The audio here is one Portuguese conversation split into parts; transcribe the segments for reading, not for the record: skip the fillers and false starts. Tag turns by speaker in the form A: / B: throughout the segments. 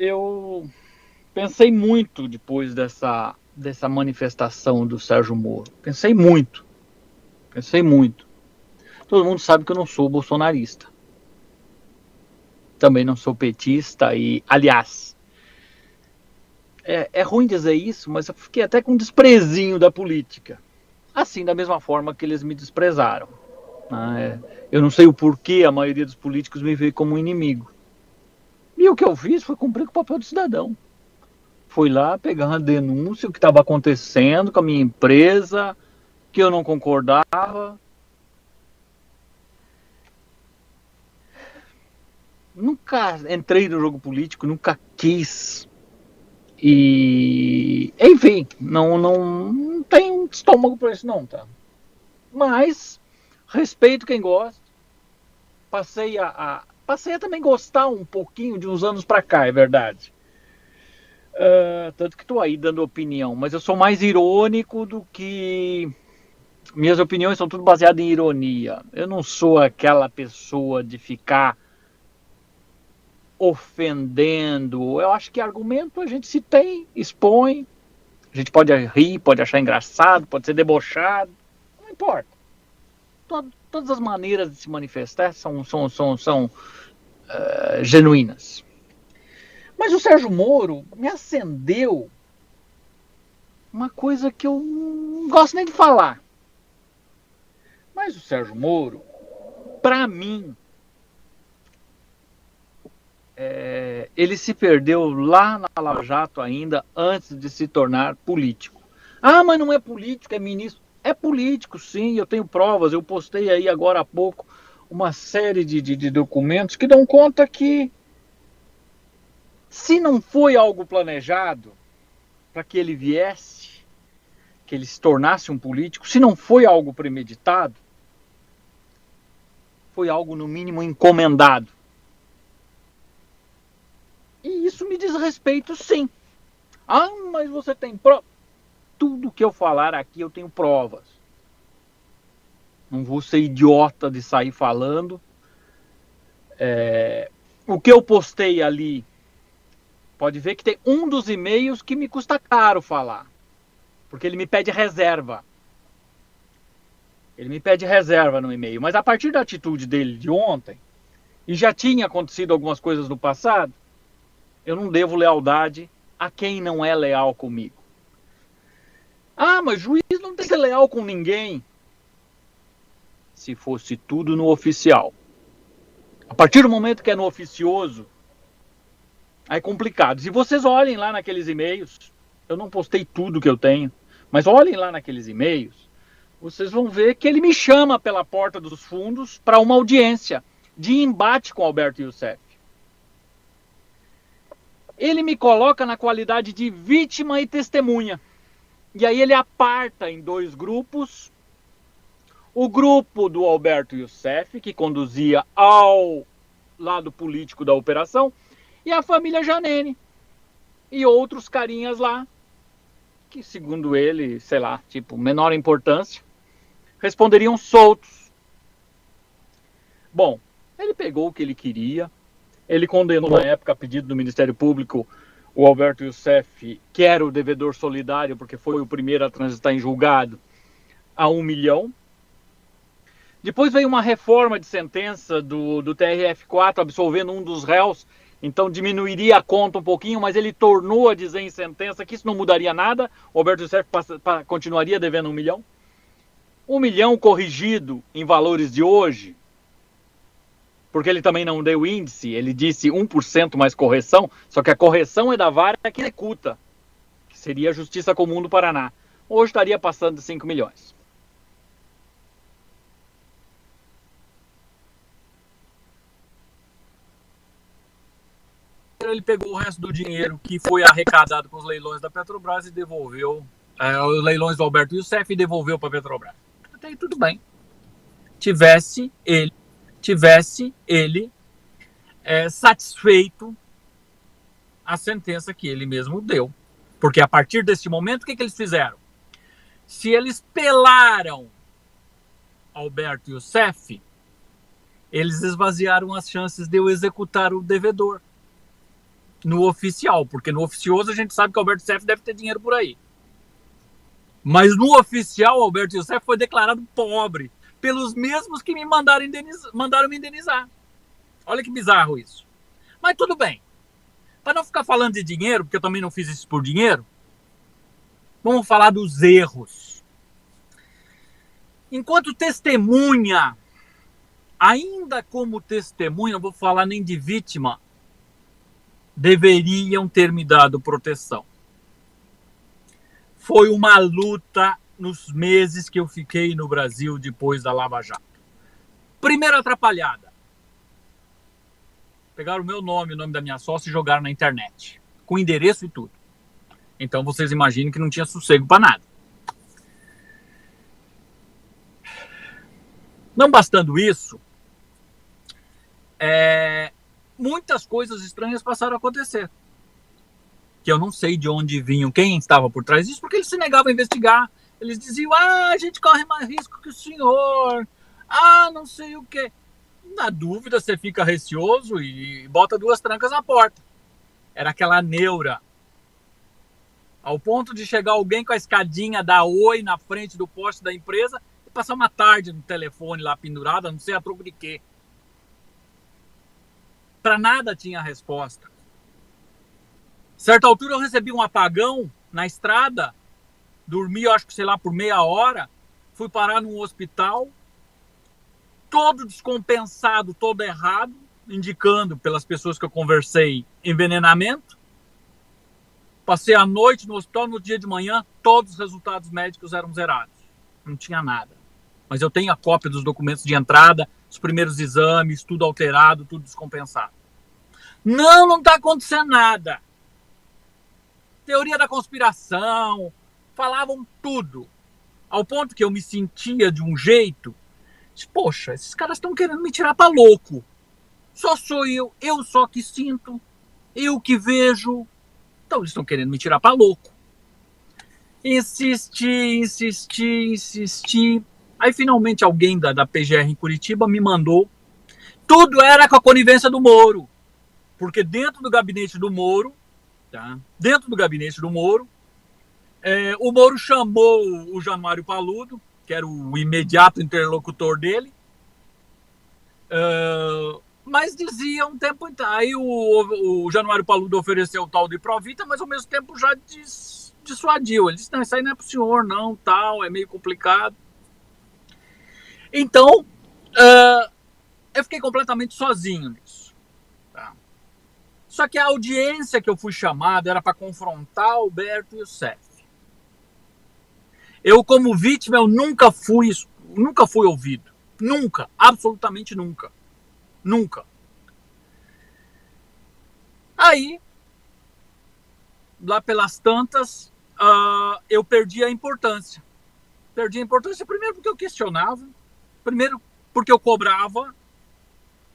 A: eu pensei muito depois dessa manifestação do Sérgio Moro. Pensei muito, pensei muito. Todo mundo sabe que eu não sou bolsonarista. Também não sou petista e, aliás, é ruim dizer isso, mas eu fiquei até com desprezinho da política. Assim, da mesma forma que eles me desprezaram. Né? Eu não sei o porquê a maioria dos políticos me vê como um inimigo. E o que eu fiz foi cumprir com o papel de cidadão. Fui lá pegar uma denúncia, o que estava acontecendo com a minha empresa, que eu não concordava. Nunca entrei no jogo político, nunca quis. E, enfim, não tenho estômago para isso não, tá? Mas respeito quem gosta. Passei a também gostar um pouquinho de uns anos para cá, é verdade. Tanto que estou aí dando opinião, mas eu sou mais irônico do que minhas opiniões são tudo baseadas em ironia. Eu não sou aquela pessoa de ficar ofendendo. Eu acho que argumento a gente se tem, expõe. A gente pode rir, pode achar engraçado, pode ser debochado. Não importa. Todas as maneiras de se manifestar são genuínas. Mas o Sérgio Moro me acendeu uma coisa que eu não gosto nem de falar. Mas o Sérgio Moro, para mim, ele se perdeu lá na Lava Jato ainda antes de se tornar político. Ah, mas não é político, é ministro. É político, sim, eu tenho provas. Eu postei aí agora há pouco uma série de documentos que dão conta que, se não foi algo planejado para que ele viesse, que ele se tornasse um político, se não foi algo premeditado, foi algo no mínimo encomendado. E isso me diz respeito, sim. Ah, mas você tem provas. Tudo que eu falar aqui eu tenho provas. Não vou ser idiota de sair falando. O que eu postei ali, pode ver que tem um dos e-mails que me custa caro falar. Porque ele me pede reserva. Ele me pede reserva no e-mail. Mas a partir da atitude dele de ontem, e já tinha acontecido algumas coisas no passado, eu não devo lealdade a quem não é leal comigo. Ah, mas juiz não tem que ser leal com ninguém. Se fosse tudo no oficial. A partir do momento que é no oficioso, aí é complicado. Se vocês olhem lá naqueles e-mails, eu não postei tudo que eu tenho, mas olhem lá naqueles e-mails, vocês vão ver que ele me chama pela porta dos fundos para uma audiência de embate com Alberto Youssef. Ele me coloca na qualidade de vítima e testemunha. E aí ele aparta em dois grupos. O grupo do Alberto Youssef, que conduzia ao lado político da operação, e a família Janene. E outros carinhas lá, que segundo ele, sei lá, tipo, menor importância, responderiam soltos. Bom, ele pegou o que ele queria, ele condenou na época, a pedido do Ministério Público, o Alberto Youssef, que era o devedor solidário, porque foi o primeiro a transitar em julgado, a 1 milhão. Depois veio uma reforma de sentença do TRF4, absolvendo um dos réus, então diminuiria a conta um pouquinho, mas ele tornou a dizer em sentença que isso não mudaria nada, o Alberto Youssef continuaria devendo 1 milhão. 1 milhão corrigido em valores de hoje, porque ele também não deu índice, ele disse 1% mais correção, só que a correção é da vara que executa, que seria a Justiça Comum do Paraná. Hoje estaria passando de 5 milhões. Ele pegou o resto do dinheiro que foi arrecadado com os leilões da Petrobras e devolveu, os leilões do Alberto Youssef, e devolveu para a Petrobras. Até aí tudo bem. Tivesse ele satisfeito a sentença que ele mesmo deu. Porque a partir desse momento, o que eles fizeram? Se eles pelaram Alberto Youssef, eles esvaziaram as chances de eu executar o devedor. no oficial, porque no oficioso a gente sabe que o Alberto Youssef deve ter dinheiro por aí. Mas no oficial, o Alberto Youssef foi declarado pobre pelos mesmos que me mandaram me indenizar. Olha que bizarro isso. Mas tudo bem. Para não ficar falando de dinheiro, porque eu também não fiz isso por dinheiro, vamos falar dos erros. Enquanto testemunha, ainda como testemunha, não vou falar nem de vítima, deveriam ter me dado proteção. Foi uma luta nos meses que eu fiquei no Brasil depois da Lava Jato. Primeira atrapalhada. Pegaram o meu nome, o nome da minha sócia e jogaram na internet. Com endereço e tudo. Então vocês imaginem que não tinha sossego para nada. Não bastando isso, muitas coisas estranhas passaram a acontecer. Que eu não sei de onde vinham, quem estava por trás disso, porque eles se negavam a investigar. Eles diziam, a gente corre mais risco que o senhor. Não sei o quê. Na dúvida, você fica receoso e bota 2 trancas na porta. Era aquela neura. Ao ponto de chegar alguém com a escadinha da Oi na frente do poste da empresa e passar uma tarde no telefone lá pendurado, não sei a troco de quê. Para nada tinha resposta. Certa altura eu recebi um apagão na estrada, dormi, acho que sei lá, por meia hora, fui parar num hospital, todo descompensado, todo errado, indicando pelas pessoas que eu conversei envenenamento. Passei a noite no hospital, no dia de manhã, todos os resultados médicos eram zerados. Não tinha nada. Mas eu tenho a cópia dos documentos de entrada, os primeiros exames, tudo alterado, tudo descompensado. Não está acontecendo nada. Teoria da conspiração, falavam tudo. Ao ponto que eu me sentia de um jeito, poxa, esses caras estão querendo me tirar para louco. Só sou eu só que sinto, eu que vejo. Então eles estão querendo me tirar para louco. Insisti. Aí finalmente alguém da PGR em Curitiba me mandou. Tudo era com a conivência do Moro. Porque dentro do gabinete do Moro, o Moro chamou o Januário Paludo, que era o imediato interlocutor dele, mas dizia um tempo... Aí o Januário Paludo ofereceu o tal de Provita, mas ao mesmo tempo já dissuadiu. Ele disse, não, isso aí não é pro senhor, não, tal, é meio complicado. Então, eu fiquei completamente sozinho nisso. Tá? Só que a audiência que eu fui chamado era para confrontar Alberto Youssef. Eu, como vítima, eu nunca fui ouvido. Nunca, absolutamente nunca. Nunca. Aí, lá pelas tantas, eu perdi a importância. Perdi a importância primeiro porque eu questionava, primeiro porque eu cobrava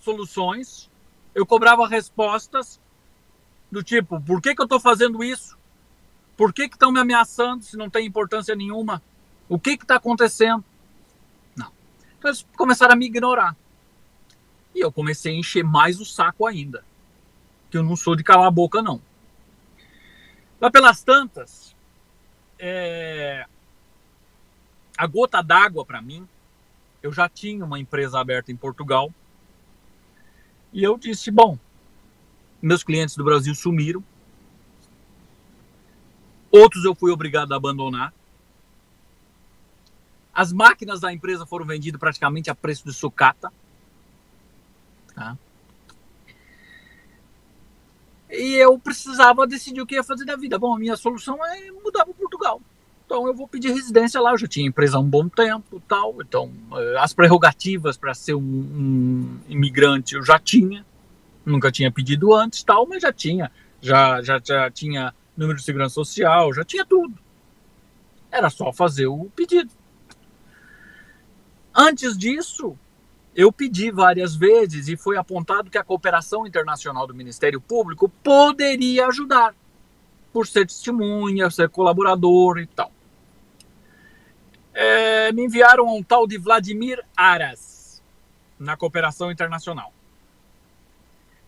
A: soluções, eu cobrava respostas do tipo, por que eu estou fazendo isso? Por que estão me ameaçando se não tem importância nenhuma? O que está acontecendo? Não. Então eles começaram a me ignorar. E eu comecei a encher mais o saco ainda. Que eu não sou de calar a boca, não. Lá pelas tantas, a gota d'água para mim, eu já tinha uma empresa aberta em Portugal. E eu disse, bom, meus clientes do Brasil sumiram. Outros eu fui obrigado a abandonar. As máquinas da empresa foram vendidas praticamente a preço de sucata. Tá? E eu precisava decidir o que ia fazer da vida. Bom, a minha solução é mudar para Portugal. Então eu vou pedir residência lá. Eu já tinha empresa há um bom tempo, tal. Então as prerrogativas para ser um imigrante eu já tinha. Nunca tinha pedido antes, tal, mas já tinha. Já tinha número de segurança social, já tinha tudo. Era só fazer o pedido. Antes disso, eu pedi várias vezes e foi apontado que a cooperação internacional do Ministério Público poderia ajudar, por ser testemunha, ser colaborador e tal. Me enviaram a um tal de Vladimir Aras, na cooperação internacional.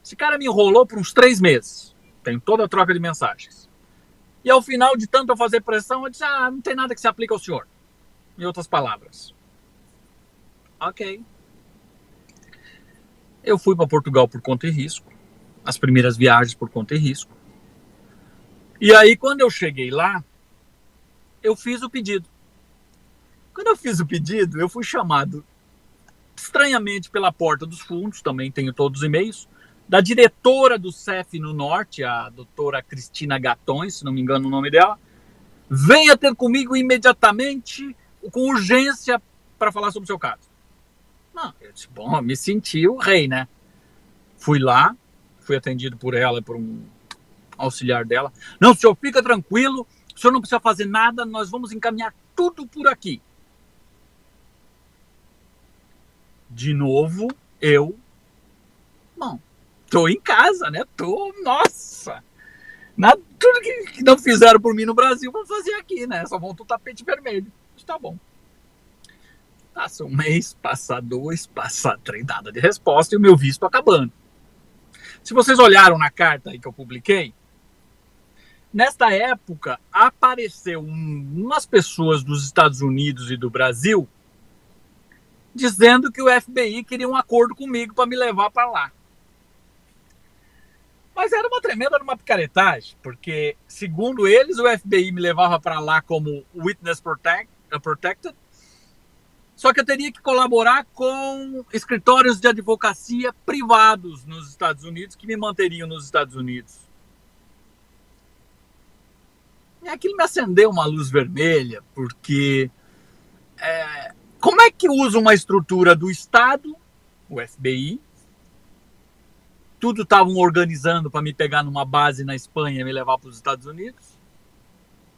A: Esse cara me enrolou por uns 3 meses.
B: Tenho toda a troca de mensagens. E ao final de tanto eu fazer pressão, eu disse, não tem nada que se aplique ao senhor. Em outras palavras. Ok. Eu fui para Portugal por conta e risco. As primeiras viagens por conta e risco. E aí, quando eu cheguei lá, eu fiz o pedido. Quando eu fiz o pedido, eu fui chamado estranhamente pela porta dos fundos, também tenho todos os e-mails, da diretora do CEF no Norte, a doutora Cristina Gatões, se não me engano o nome dela. Venha ter comigo imediatamente, com urgência, para falar sobre o seu caso. Não, eu disse, bom, me senti o rei, né? Fui lá, fui atendido por ela, por um auxiliar dela. Não, senhor, fica tranquilo, o senhor não precisa fazer nada, nós vamos encaminhar tudo por aqui. De novo, bom, tô em casa, né? Nossa! Tudo que não fizeram por mim no Brasil, vão fazer aqui, né? Só vão o tapete vermelho. Tá bom. Passa um mês, passa 2, passa 3, nada de resposta e o meu visto acabando. Se vocês olharam na carta aí que eu publiquei, nesta época apareceu umas pessoas dos Estados Unidos e do Brasil dizendo que o FBI queria um acordo comigo para me levar para lá. Mas era uma picaretagem, porque, segundo eles, o FBI me levava para lá como Witness Protected, só que eu teria que colaborar com escritórios de advocacia privados nos Estados Unidos, que me manteriam nos Estados Unidos. E aquilo me acendeu uma luz vermelha, porque como é que usa uma estrutura do Estado, o FBI, tudo estavam organizando para me pegar numa base na Espanha e me levar para os Estados Unidos?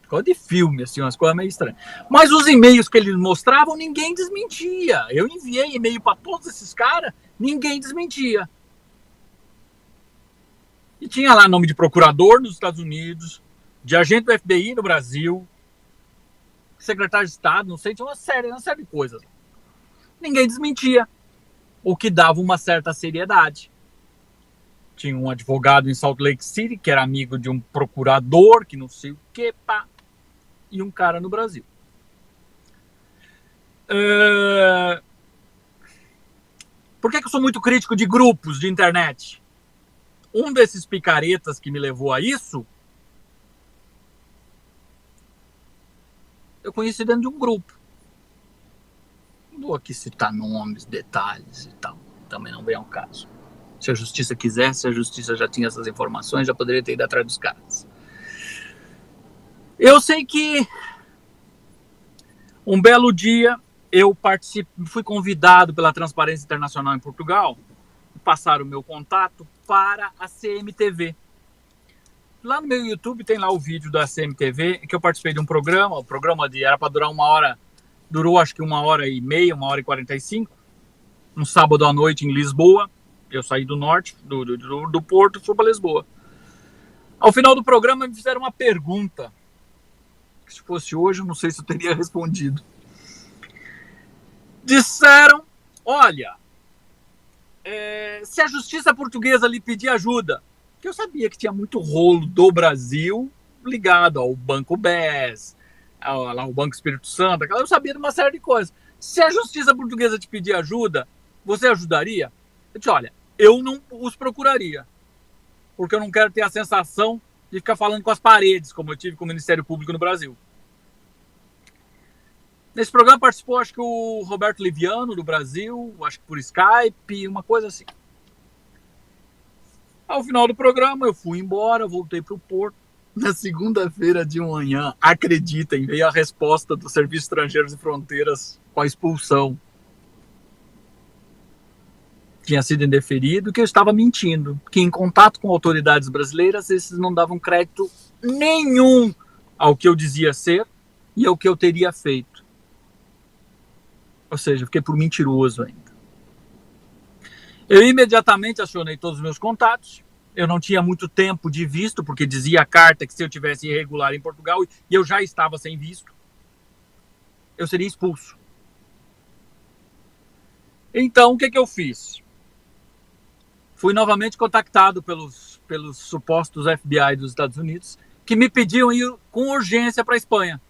B: Ficou de filme, assim, umas coisas meio estranhas. Mas os e-mails que eles mostravam, ninguém desmentia. Eu enviei e-mail para todos esses caras, ninguém desmentia. E tinha lá nome de procurador nos Estados Unidos, de agente do FBI no Brasil, secretário de Estado, não sei, tinha uma série de coisas. Ninguém desmentia, o que dava uma certa seriedade. Tinha um advogado em Salt Lake City, que era amigo de um procurador, que não sei o que, pá, e um cara no Brasil. Por que eu sou muito crítico de grupos de internet? Um desses picaretas que me levou a isso, eu conheci dentro de um grupo. Não vou aqui citar nomes, detalhes e tal. Também não vem ao caso. Se a justiça quisesse, a justiça já tinha essas informações, já poderia ter ido atrás dos caras. Eu sei que um belo dia eu fui convidado pela Transparência Internacional em Portugal, passaram o meu contato para a CMTV. Lá no meu YouTube tem lá o vídeo da CMTV, que eu participei de um programa, o programa era para durar 1 hora, durou acho que 1h30, 1h45, um sábado à noite em Lisboa. Eu saí do norte, do Porto, fui para Lisboa. Ao final do programa me fizeram uma pergunta, que se fosse hoje eu não sei se eu teria respondido. Disseram, olha, se a justiça portuguesa lhe pedir ajuda, que eu sabia que tinha muito rolo do Brasil ligado ao Banco BES, ao Banco Espírito Santo, eu sabia de uma série de coisas. Se a justiça portuguesa te pedir ajuda, você ajudaria? Eu disse, olha, eu não os procuraria, porque eu não quero ter a sensação de ficar falando com as paredes, como eu tive com o Ministério Público no Brasil. Nesse programa participou, acho que o Roberto Liviano, do Brasil, acho que por Skype, uma coisa assim. Ao final do programa, eu fui embora, voltei para o Porto. Na segunda-feira de manhã, acreditem, veio a resposta do Serviço Estrangeiros e Fronteiras com a expulsão. Tinha sido indeferido, que eu estava mentindo, que em contato com autoridades brasileiras, esses não davam crédito nenhum ao que eu dizia ser e ao que eu teria feito. Ou seja, fiquei por mentiroso ainda. Eu imediatamente acionei todos os meus contatos. Eu não tinha muito tempo de visto, porque dizia a carta que se eu tivesse irregular em Portugal e eu já estava sem visto, eu seria expulso. Então, o que eu fiz? Fui novamente contactado pelos supostos FBI dos Estados Unidos, que me pediam ir com urgência para a Espanha,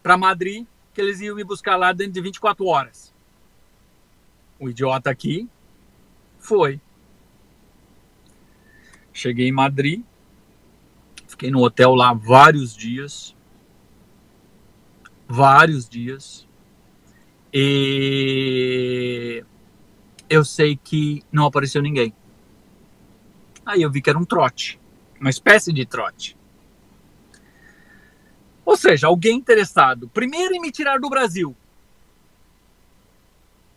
B: para Madrid, que eles iam me buscar lá dentro de 24 horas. O idiota aqui foi. Cheguei em Madrid, fiquei no hotel lá vários dias, e eu sei que não apareceu ninguém. Aí eu vi que era um trote, uma espécie de trote. Ou seja, alguém interessado, primeiro em me tirar do Brasil.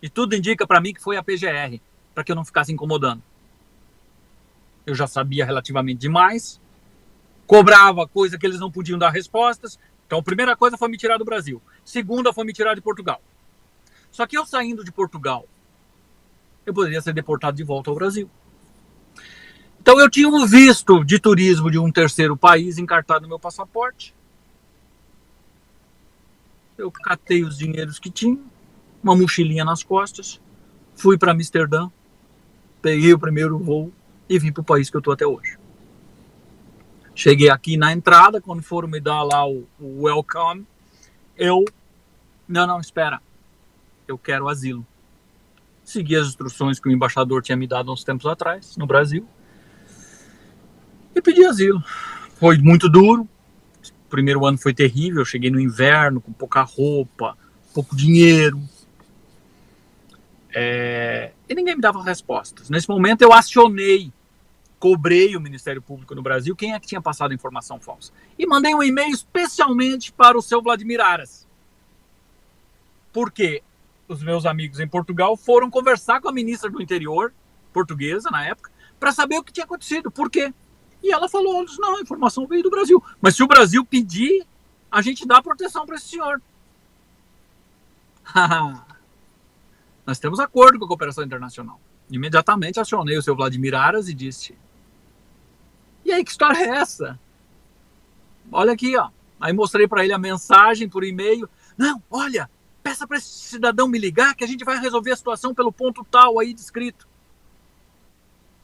B: E tudo indica para mim que foi a PGR, para que eu não ficasse incomodando. Eu já sabia relativamente demais, cobrava coisa que eles não podiam dar respostas. Então, a primeira coisa foi me tirar do Brasil. Segunda foi me tirar de Portugal. Só que eu saindo de Portugal, eu poderia ser deportado de volta ao Brasil. Então, eu tinha um visto de turismo de um terceiro país encartado no meu passaporte. Eu catei os dinheiros que tinha, uma mochilinha nas costas, fui para Amsterdã, peguei o primeiro voo e vim para o país que eu estou até hoje. Cheguei aqui na entrada, quando foram me dar lá o welcome, não, espera, eu quero asilo. Segui as instruções que o embaixador tinha me dado uns tempos atrás, no Brasil, e pedi asilo. Foi muito duro. O primeiro ano foi terrível, eu cheguei no inverno com pouca roupa, pouco dinheiro. E ninguém me dava respostas. Nesse momento eu cobrei o Ministério Público no Brasil, quem é que tinha passado informação falsa. E mandei um e-mail especialmente para o seu Vladimir Aras. Porque os meus amigos em Portugal foram conversar com a ministra do Interior, portuguesa na época, para saber o que tinha acontecido. Por quê? E ela falou, não, a informação veio do Brasil. Mas se o Brasil pedir, a gente dá proteção para esse senhor. Nós temos acordo com a cooperação internacional. Imediatamente acionei o seu Vladimir Aras e disse, e aí, que história é essa? Olha aqui, ó. Aí mostrei para ele a mensagem por e-mail. Não, olha, peça para esse cidadão me ligar que a gente vai resolver a situação pelo ponto tal aí descrito.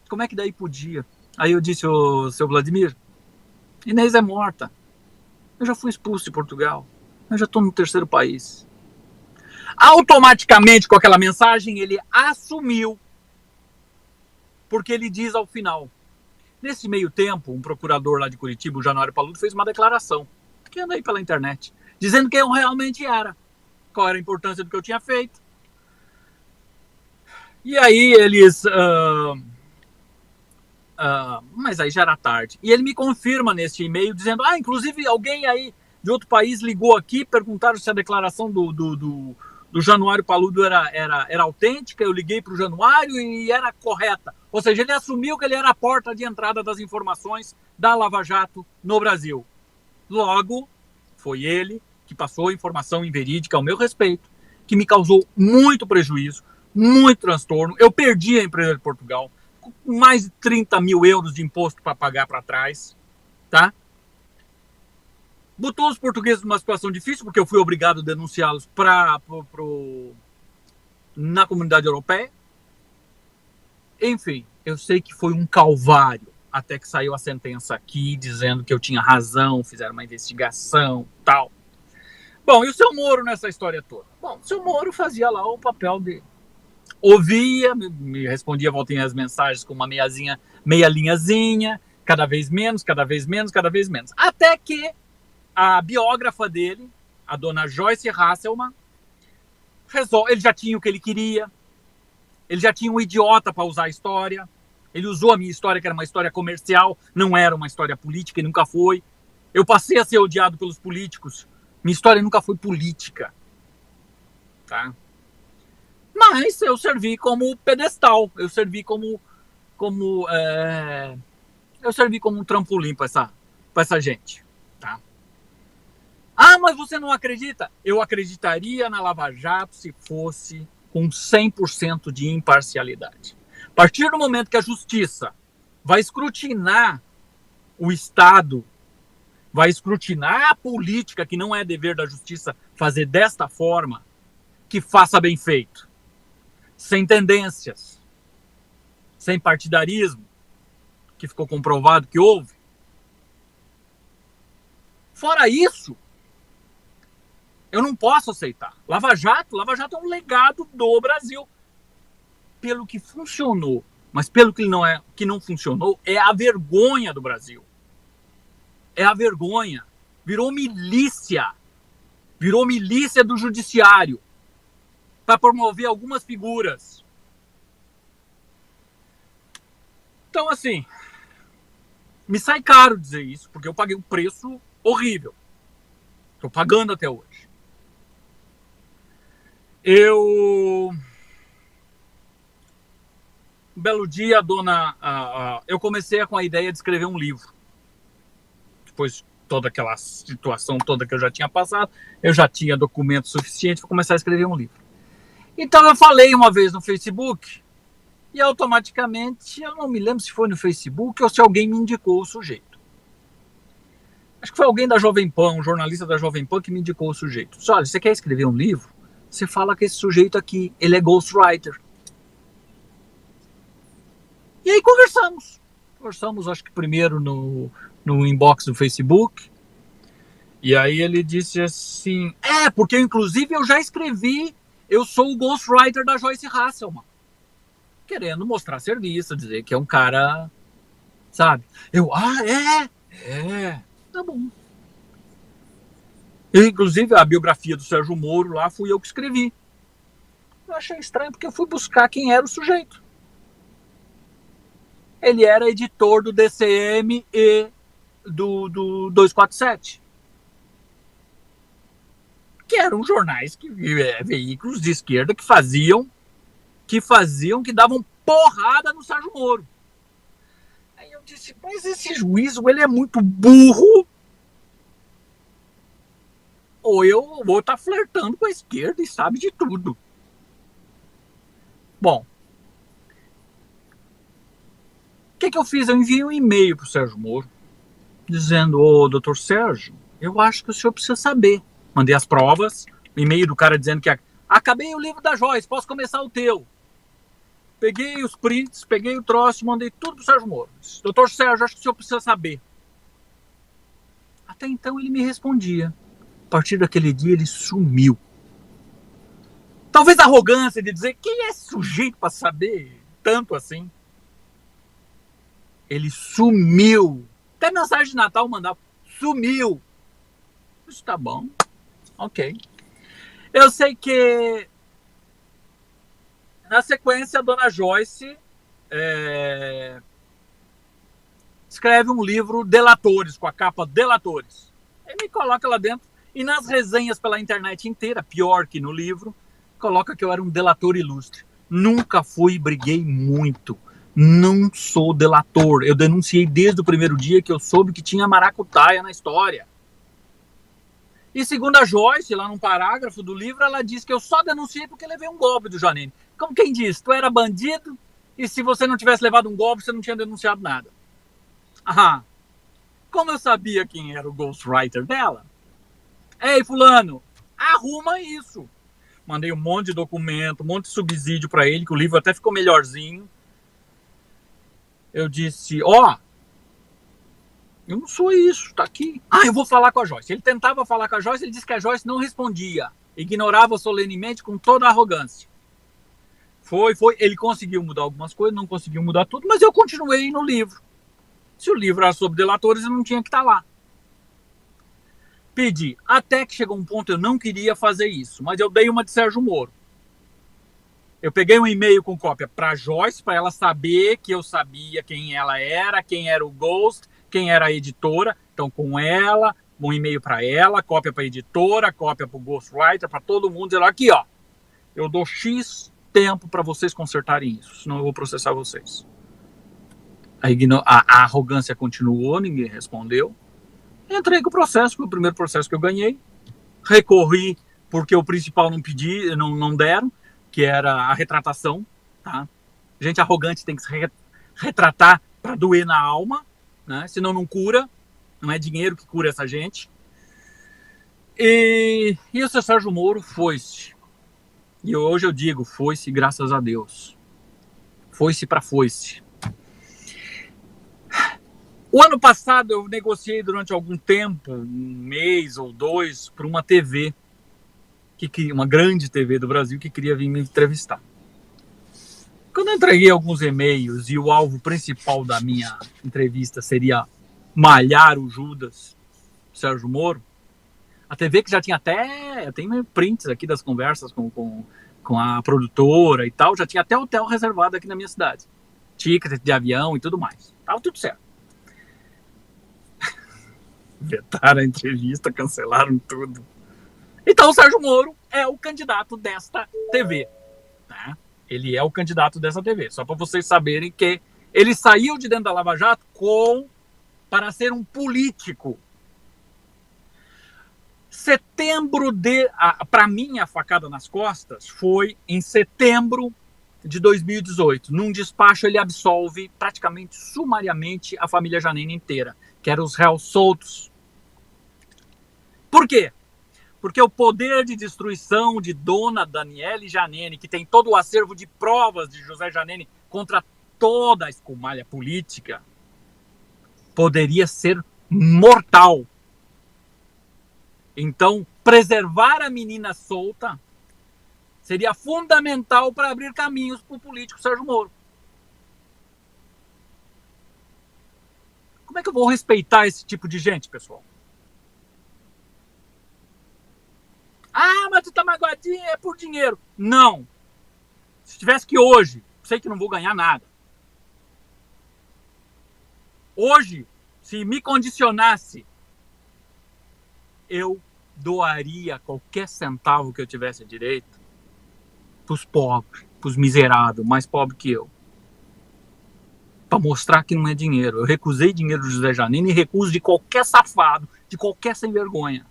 B: Como é que daí podia? Aí eu disse, ô, seu Vladimir, Inês é morta. Eu já fui expulso de Portugal. Eu já estou no terceiro país. Automaticamente, com aquela mensagem, ele assumiu. Porque ele diz ao final. Nesse meio tempo, um procurador lá de Curitiba, o Januário Paludo, fez uma declaração, que anda aí pela internet, dizendo quem eu realmente era, qual era a importância do que eu tinha feito. E aí eles... mas aí já era tarde. E ele me confirma nesse e-mail, dizendo, inclusive alguém aí de outro país ligou aqui, perguntaram se a declaração do Januário Paludo era autêntica, eu liguei para o Januário e era correta. Ou seja, ele assumiu que ele era a porta de entrada das informações da Lava Jato no Brasil. Logo, foi ele que passou a informação inverídica ao meu respeito, que me causou muito prejuízo, muito transtorno. Eu perdi a empresa de Portugal, com mais de 30 mil euros de imposto para pagar para trás, tá? Botou os portugueses numa situação difícil, porque eu fui obrigado a denunciá-los na comunidade europeia. Enfim, eu sei que foi um calvário, até que saiu a sentença aqui, dizendo que eu tinha razão, fizeram uma investigação, tal. Bom, e o seu Moro nessa história toda? Bom, o seu Moro fazia lá o papel de... Ouvia, me respondia voltinha as mensagens com uma meia linhazinha, cada vez menos, cada vez menos, cada vez menos. Até que a biógrafa dele, a dona Joyce Hasselman, ele já tinha o que ele queria, ele já tinha um idiota para usar a história, ele usou a minha história, que era uma história comercial, não era uma história política e nunca foi. Eu passei a ser odiado pelos políticos, minha história nunca foi política, tá? Mas eu servi como pedestal, eu servi como um trampolim para essa gente, tá? Mas você não acredita? Eu acreditaria na Lava Jato se fosse com 100% de imparcialidade. A partir do momento que a justiça vai escrutinar o Estado, vai escrutinar a política, que não é dever da justiça fazer desta forma, que faça bem feito, sem tendências, sem partidarismo, que ficou comprovado que houve. Fora isso, eu não posso aceitar. Lava Jato é um legado do Brasil. Pelo que funcionou, mas pelo que não funcionou, é a vergonha do Brasil. É a vergonha. Virou milícia do judiciário para promover algumas figuras. Então, assim, me sai caro dizer isso, porque eu paguei um preço horrível. Estou pagando até hoje. Um belo dia, eu comecei com a ideia de escrever um livro. Depois toda aquela situação toda que eu já tinha passado, eu já tinha documento suficiente para começar a escrever um livro. Então eu falei uma vez no Facebook e automaticamente, eu não me lembro se foi no Facebook ou se alguém me indicou o sujeito. Acho que foi alguém da Jovem Pan, um jornalista da Jovem Pan que me indicou o sujeito. Disse, olha, você quer escrever um livro? Você fala que esse sujeito aqui, ele é ghostwriter. E aí conversamos. Conversamos, acho que primeiro no inbox do Facebook. E aí ele disse assim, porque inclusive eu já escrevi, eu sou o ghostwriter da Joyce Hasselman. Querendo mostrar serviço, dizer que é um cara, sabe? Tá bom. E, inclusive a biografia do Sérgio Moro lá fui eu que escrevi. Eu achei estranho porque eu fui buscar quem era o sujeito. Ele era editor do DCM e do 247. Que eram jornais, veículos de esquerda que davam porrada no Sérgio Moro. Aí eu disse, mas esse juiz, ele é muito burro, ou eu vou estar flertando com a esquerda e sabe de tudo. Bom, o que eu fiz? Eu enviei um e-mail para o Sérgio Moro, dizendo, doutor Sérgio, eu acho que o senhor precisa saber. Mandei as provas, e-mail do cara dizendo que acabei o livro da Joyce, posso começar o teu. Peguei os prints, peguei o troço, mandei tudo pro Sérgio Moro. Doutor Sérgio, acho que o senhor precisa saber. Até então ele me respondia. A partir daquele dia ele sumiu. Talvez a arrogância de dizer quem é sujeito para saber tanto assim. Ele sumiu. Até mensagem de Natal mandava. Sumiu. Isso tá bom. Ok. Eu sei que na sequência a dona Joyce escreve um livro Delatores, com a capa Delatores. Ele me coloca lá dentro e nas resenhas pela internet inteira, pior que no livro, coloca que eu era um delator ilustre. Nunca fui, briguei muito. Não sou delator. Eu denunciei desde o primeiro dia que eu soube que tinha maracutaia na história. E segundo a Joyce, lá num parágrafo do livro, ela diz que eu só denunciei porque levei um golpe do Janine. Como quem diz, tu era bandido e se você não tivesse levado um golpe, você não tinha denunciado nada. Como eu sabia quem era o ghostwriter dela? Ei, fulano, arruma isso. Mandei um monte de documento, um monte de subsídio para ele, que o livro até ficou melhorzinho. Eu disse, eu não sou isso, tá aqui. Eu vou falar com a Joyce. Ele tentava falar com a Joyce, ele disse que a Joyce não respondia. Ignorava solenemente com toda a arrogância. Ele conseguiu mudar algumas coisas, não conseguiu mudar tudo, mas eu continuei no livro. Se o livro era sobre delatores, eu não tinha que estar lá. Pedi, até que chegou um ponto eu não queria fazer isso, mas eu dei uma de Sérgio Moro. Eu peguei um e-mail com cópia para Joyce, para ela saber que eu sabia quem ela era, quem era o Ghost, quem era a editora. Então, com ela, um e-mail para ela, cópia para a editora, cópia para o Ghostwriter, para todo mundo, dizer aqui, eu dou X tempo para vocês consertarem isso, senão eu vou processar vocês. A arrogância continuou, ninguém respondeu. Entrei com o processo, foi o primeiro processo que eu ganhei. Recorri porque o principal não deram, que era a retratação. Tá? Gente arrogante tem que se retratar para doer na alma, né? Senão não cura. Não é dinheiro que cura essa gente. E o seu Sérgio Moro foi-se. E hoje eu digo, foi-se graças a Deus. Foi-se para foi-se. O ano passado eu negociei durante algum tempo, um mês ou dois, para uma TV, uma grande TV do Brasil, que queria vir me entrevistar. Quando eu entreguei alguns e-mails e o alvo principal da minha entrevista seria malhar o Judas, Sérgio Moro, a TV que já tinha até, eu tenho prints aqui das conversas com a produtora e tal, já tinha até hotel reservado aqui na minha cidade. Ticket de avião e tudo mais. Tava tudo certo. Vetaram a entrevista, cancelaram tudo. Então o Sérgio Moro é o candidato desta TV. Né? Ele é o candidato dessa TV. Só para vocês saberem que ele saiu de dentro da Lava Jato para ser um político. Para mim, a facada nas costas foi em setembro de 2018. Num despacho, ele absolve praticamente sumariamente a família Janine inteira, que eram os réus soltos. Por quê? Porque o poder de destruição de Dona Daniele Janine, que tem todo o acervo de provas de José Janine contra toda a escumalha política, poderia ser mortal. Então, preservar a menina solta seria fundamental para abrir caminhos para o político Sérgio Moro. Como é que eu vou respeitar esse tipo de gente, pessoal? Ah, mas tu tá magoadinho, é por dinheiro. Não. Se tivesse que hoje, sei que não vou ganhar nada. Hoje, se me condicionasse, eu doaria qualquer centavo que eu tivesse direito para os pobres, para os miseráveis, mais pobres que eu. Para mostrar que não é dinheiro. Eu recusei dinheiro do José Janine e recuso de qualquer safado, de qualquer sem vergonha.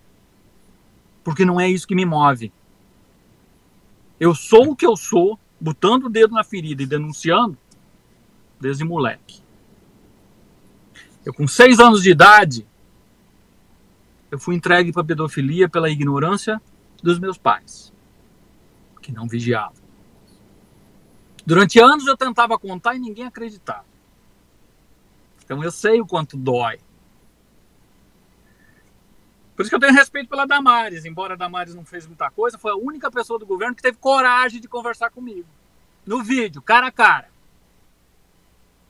B: Porque não é isso que me move. Eu sou o que eu sou, botando o dedo na ferida e denunciando desde moleque. Eu, com 6 anos de idade, eu fui entregue para pedofilia pela ignorância dos meus pais, que não vigiavam. Durante anos eu tentava contar e ninguém acreditava. Então eu sei o quanto dói. Por isso que eu tenho respeito pela Damares. Embora a Damares não fez muita coisa, foi a única pessoa do governo que teve coragem de conversar comigo. No vídeo, cara a cara.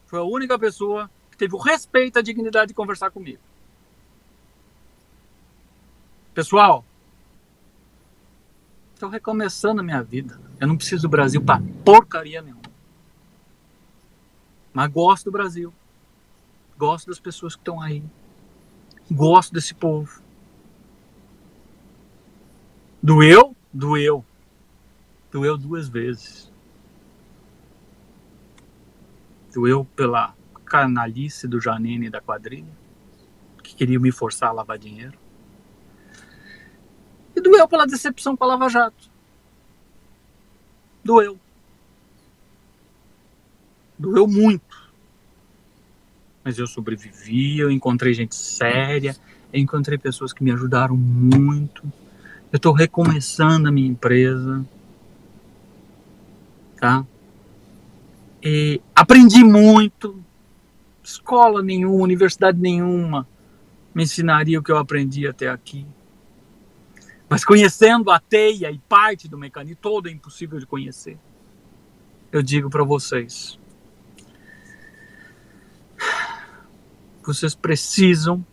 B: Foi a única pessoa que teve o respeito e a dignidade de conversar comigo. Pessoal, estou recomeçando a minha vida. Eu não preciso do Brasil para porcaria nenhuma. Mas gosto do Brasil. Gosto das pessoas que estão aí. Gosto desse povo. Doeu? Doeu. Doeu 2 vezes. Doeu pela canalice do Janine e da quadrilha, que queriam me forçar a lavar dinheiro. E doeu pela decepção com a Lava Jato. Doeu. Doeu muito. Mas eu sobrevivi, eu encontrei gente séria, eu encontrei pessoas que me ajudaram muito. Eu estou recomeçando a minha empresa. Tá? E aprendi muito. Escola nenhuma, universidade nenhuma me ensinaria o que eu aprendi até aqui. Mas conhecendo a teia e parte do mecanismo, todo é impossível de conhecer. Eu digo para vocês, vocês precisam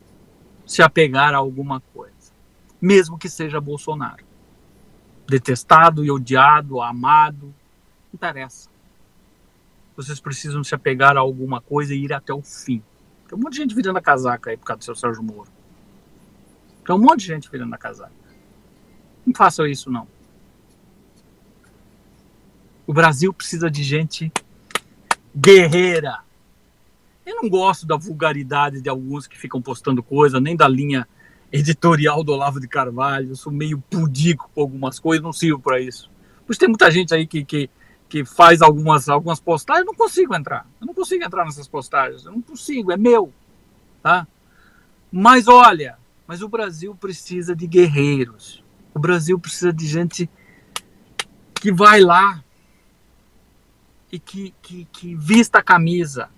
B: se apegar a alguma coisa, mesmo que seja Bolsonaro. Detestado e odiado, amado, não interessa. Vocês precisam se apegar a alguma coisa e ir até o fim. Tem um monte de gente virando a casaca aí por causa do seu Sérgio Moro. Tem um monte de gente virando a casaca. Não façam isso, não. O Brasil precisa de gente guerreira. Eu não gosto da vulgaridade de alguns que ficam postando coisa, nem da linha editorial do Olavo de Carvalho. Eu sou meio pudico com algumas coisas, não sirvo para isso. Pois tem muita gente aí que faz algumas postagens, eu não consigo entrar. Eu não consigo entrar nessas postagens. Eu não consigo, é meu. Tá? Mas olha, o Brasil precisa de guerreiros. O Brasil precisa de gente que vai lá e que vista a camisa,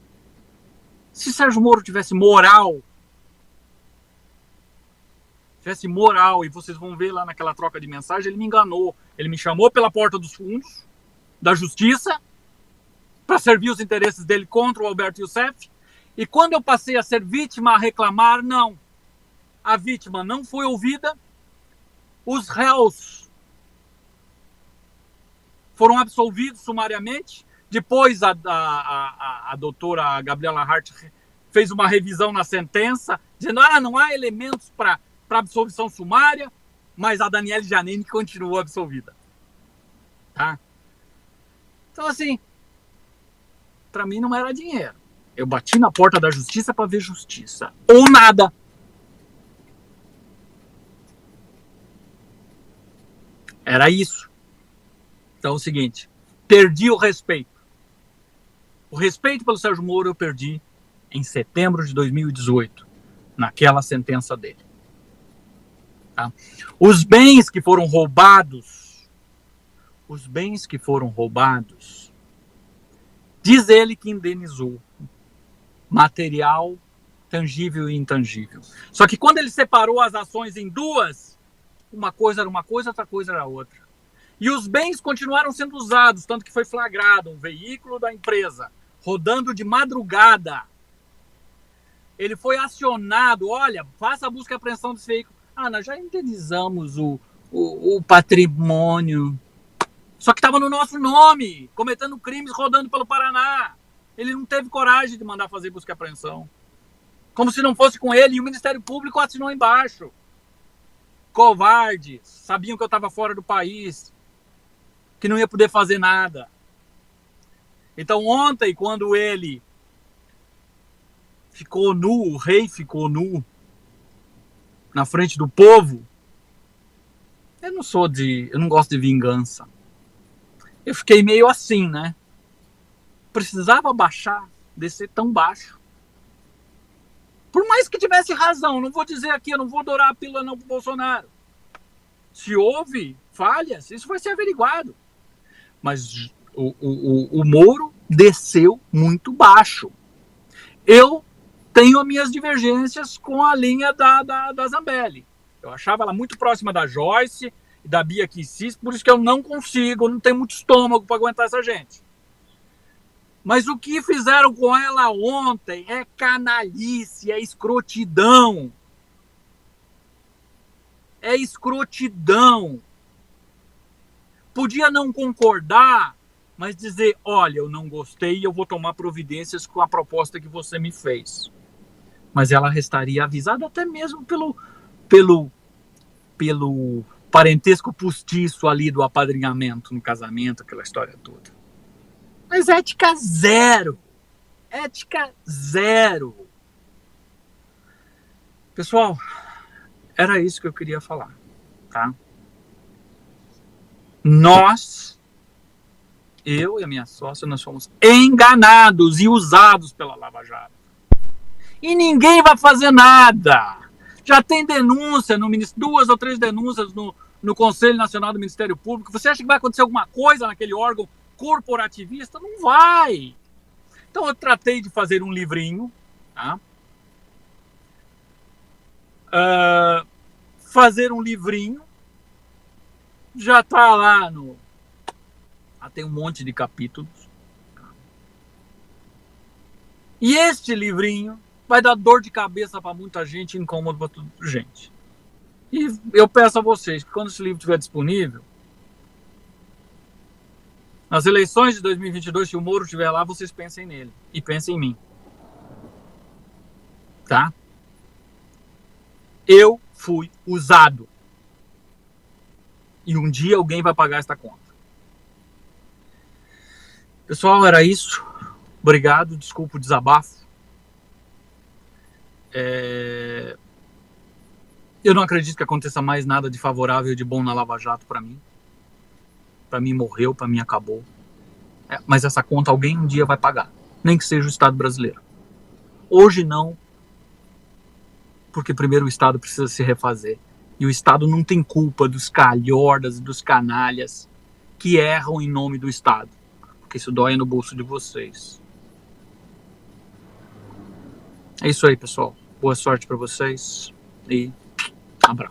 B: Se Sérgio Moro tivesse moral, e vocês vão ver lá naquela troca de mensagem, ele me enganou. Ele me chamou pela porta dos fundos da justiça para servir os interesses dele contra o Alberto Youssef. E quando eu passei a ser vítima, a reclamar, não. A vítima não foi ouvida. Os réus foram absolvidos sumariamente. Depois a doutora Gabriela Hart fez uma revisão na sentença, dizendo que não há elementos para absolvição sumária, mas a Daniele Giannini continuou absolvida. Tá? Então, assim, para mim não era dinheiro. Eu bati na porta da justiça para ver justiça. Ou nada. Era isso. Então é o seguinte, perdi o respeito. O respeito pelo Sérgio Moro eu perdi em setembro de 2018, naquela sentença dele. Tá? Os bens que foram roubados, diz ele que indenizou material, tangível e intangível. Só que quando ele separou as ações em duas, uma coisa era uma coisa, outra coisa era outra. E os bens continuaram sendo usados, tanto que foi flagrado um veículo da empresa rodando de madrugada. Ele foi acionado, olha, faça a busca e apreensão desse veículo. Nós já indenizamos o patrimônio. Só que estava no nosso nome, cometendo crimes, rodando pelo Paraná. Ele não teve coragem de mandar fazer busca e apreensão. Como se não fosse com ele, e o Ministério Público assinou embaixo. Covardes, sabiam que eu estava fora do país, que não ia poder fazer nada. Então ontem, quando ele ficou nu, o rei ficou nu, na frente do povo, eu não gosto de vingança. Eu fiquei meio assim, né? Precisava baixar, descer tão baixo. Por mais que tivesse razão, não vou dizer aqui, eu não vou dourar a pílula não pro Bolsonaro. Se houve falhas, isso vai ser averiguado. Mas o Moro desceu muito baixo. Eu tenho as minhas divergências com a linha da Zambelli. Eu achava ela muito próxima da Joyce e da Bia Kicis, por isso que eu não tenho muito estômago para aguentar essa gente. Mas o que fizeram com ela ontem é canalice, é escrotidão. É escrotidão. Podia não concordar, mas dizer, olha, eu não gostei e eu vou tomar providências com a proposta que você me fez. Mas ela restaria avisada até mesmo pelo parentesco postiço ali do apadrinhamento no casamento, aquela história toda. Mas ética zero. Ética zero. Pessoal, era isso que eu queria falar, tá? Eu e a minha sócia, nós fomos enganados e usados pela Lava Jato. E ninguém vai fazer nada. Já tem denúncia, 2 ou 3 denúncias no Conselho Nacional do Ministério Público. Você acha que vai acontecer alguma coisa naquele órgão corporativista? Não vai. Então eu tratei de fazer um livrinho, tá? Fazer um livrinho. Já está lá tem um monte de capítulos. E este livrinho vai dar dor de cabeça para muita gente, incômodo para toda gente. E eu peço a vocês que quando esse livro estiver disponível, nas eleições de 2022, se o Moro estiver lá, vocês pensem nele e pensem em mim. Tá? Eu fui usado. E um dia alguém vai pagar esta conta. Pessoal, era isso. Obrigado, desculpa o desabafo. Eu não acredito que aconteça mais nada de favorável e de bom na Lava Jato para mim. Para mim morreu, para mim acabou. Mas essa conta alguém um dia vai pagar. Nem que seja o Estado brasileiro. Hoje não. Porque primeiro o Estado precisa se refazer. E o Estado não tem culpa dos calhordas e dos canalhas que erram em nome do Estado. Porque isso dói no bolso de vocês. É isso aí, pessoal. Boa sorte para vocês e abraço.